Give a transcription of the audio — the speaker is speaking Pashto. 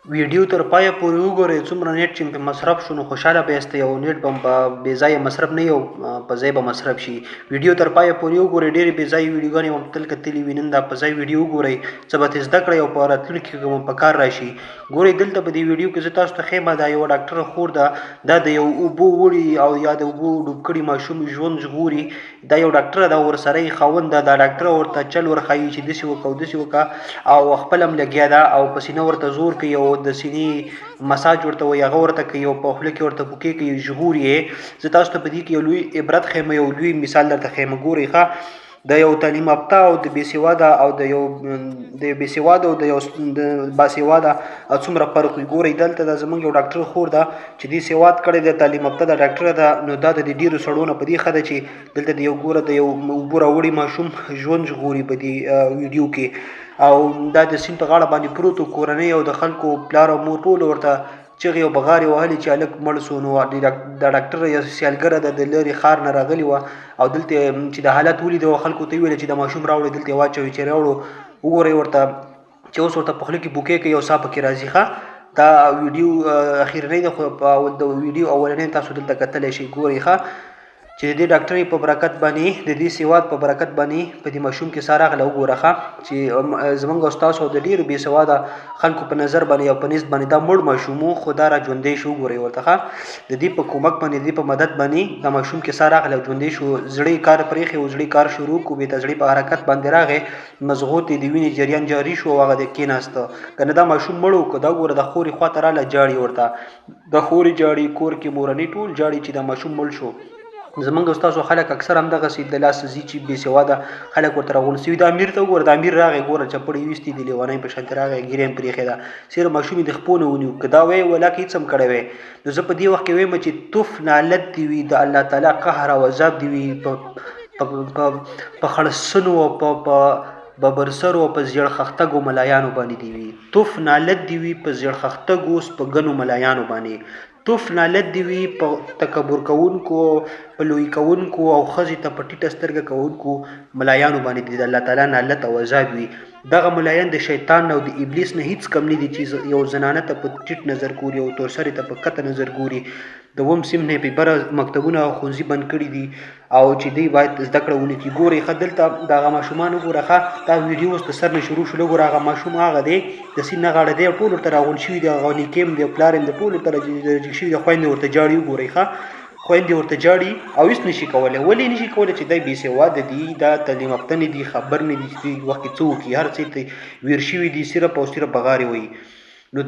ویډیو تر پایه پورې وګورئ څومره نیټ چې په مصرف شو نو خوشحاله به یاستئ او نیټ به بې ځایه مصرف نه یو په ځای به مصرف شي. ویډیو تر پایه پورې وګورئ ډېرې بې ځایه ویډیوګانې مو تل کتلي وي نن دا په ځای ویډیو وګورئ څه به ترې زده کړئ او په راتلونکي کې مو په کار راشي. ګورئ دلته په دې ویډیو کې زه تاسو ته ښیم دا یوه ډاکټره خور ده دا د یو اوبو وړي او یا د اوبو ډوب کړي ماشوم ژوند ژغوري. دا یو ډاکټره ده ورسره یې خاوند ده دا ډاکټره ورته چل ورښایي چې داسې وکړه او داسې وکړه او خپله هم لګیا ده او په سینه ورته زور کوي او د سینې مساج ورته وایي هغه ورته کوي او په خوله کې ورته پوکې کوي ژغوري یې. زه تاسو ته په دې کې یو لوی عبرت ښیم یو لوی مثال درته ښیم. ګورئ ښه د یو تعلیم یافته او د بېسواده او د یو بېسواده او د یو باسواده څومره فرق وي. ګورئ دلته دا زموږ یو ډاکټر خور ده چې دې سواد کړی دی تعلیم یافته ده ډاکټره ده نو دا د ډېرو سړو نه په دې ښه ده چې دلته د یو ګوره د یو اوبو راوړي ماشوم ژوند ژغوري په دې ویډیو کې او دا د سیند په غاړه باندې پروت و کورنۍ او د خلکو پلار او مور ټول ورته چغې او بغارې وهلې چې هلک مړ سو. نو دا ډاکټره یا سیالګره ده د لرې ښار نه راغلې وه او دلته چې د حالت ولیده او خلکو ته یې ویل چې د ماشوم راوړئ دلته یې واچوئ چې راوړو وګورئ ورته چې اوس ورته په خوله کې بوکې کوي او ساه پکې راځي. ښه دا ویډیو اخرنۍ ده خو د ویډیو اولنۍ تاسو دلته کتلی شئ. ګورئ ښه چې د دې ډاکټرۍ په برکت باندې د دې سواد په برکت باندې په دې ماشوم کې ساه راغله. وګوره ښه چې زموږ او ستاسو د ډېرو بې سواده خلکو په نظر باندې او په نسب باندې دا مړ ماشوم و خو دا را ژوندی شو. وګورئ ورته ښه د دې په کومک باندې د دې په مدد باندې دا ماشوم کې ساه راغله او ژوندی شو. زړه یې کار پرېښی و زړه یې کار شروع کړو بېرته زړه په حرکت باندې راغی مضغوط یې د وینې جریان جاري شو او هغه د کېناسته که نه دا ماشوم مړ و که دا ګوره د خورې خوا ته راله جاړي ورته د خورې جاړي کور کې مورنۍ ټول جاړي چې دا ماشوم مړ شو. زمونږ او ستاسو خلک اکثر همدغسې د لاسه ځي چې بې سواده خلک ورته راغونډ سوي. د امیر ته وګوره د امیر راغی ګوره چپړې ویستې دي لیونی په شانتې راغی ږیره یې پرېښې ده صرف ماشوم یې د خپو نه ونیو که دا وایي ولاکه هېڅ هم کړی وی نو زه په دې وخت کې وایم چې توف نالت دې وي د الله تعالی قهر او عذاب دې وي په خړسنو او په ببرسرو او په زیړخښتګو ملایانو باندې دې وي. توف نالت دې وي په زیړخښتګو سپږنو ملایانو باندې توف نالت دې وي په تکبر کوونکو په لوی کوونکو او ښځې ته په ټیټه سترګه کوونکو ملایانو باندې د الله تعالی نالت او عذاب وي. دغه ملایان د شیطان نه او د ابلیس نه هیڅ کم نه دي چې یو زنانه ته په ټیټ نظر ګوري او تورسرې ته په کته نظر ګوري. د اووم صنف نه په بره مکتبونه او ښوونځي بند کړي دي او چې دوی باید زده کړه ونه کړي. ګورئ ښه دلته د هغه ماشومان وګوره ښه دا ویډیو اوس د سر نه شروع شول. وګوره هغه ماشوم هغه دی د سیند نه غاړه دی او ټول ورته راغونډ شوي دي هغه نیکې هم دی او پلار هم د ټول ورته راجګ شوي دي خویندې ورته جاړي. وګورئ ښه خویندې ورته جاړي او هېڅ نشي کولی. ولې نشي کولی چې دی بې سواده دي دا تعلیم یافته نه دي خبر نه دي چې دوی وخت کې څه وکړي هر څه ته ویر شوي دي صرف او صرف بغارې وایي. نو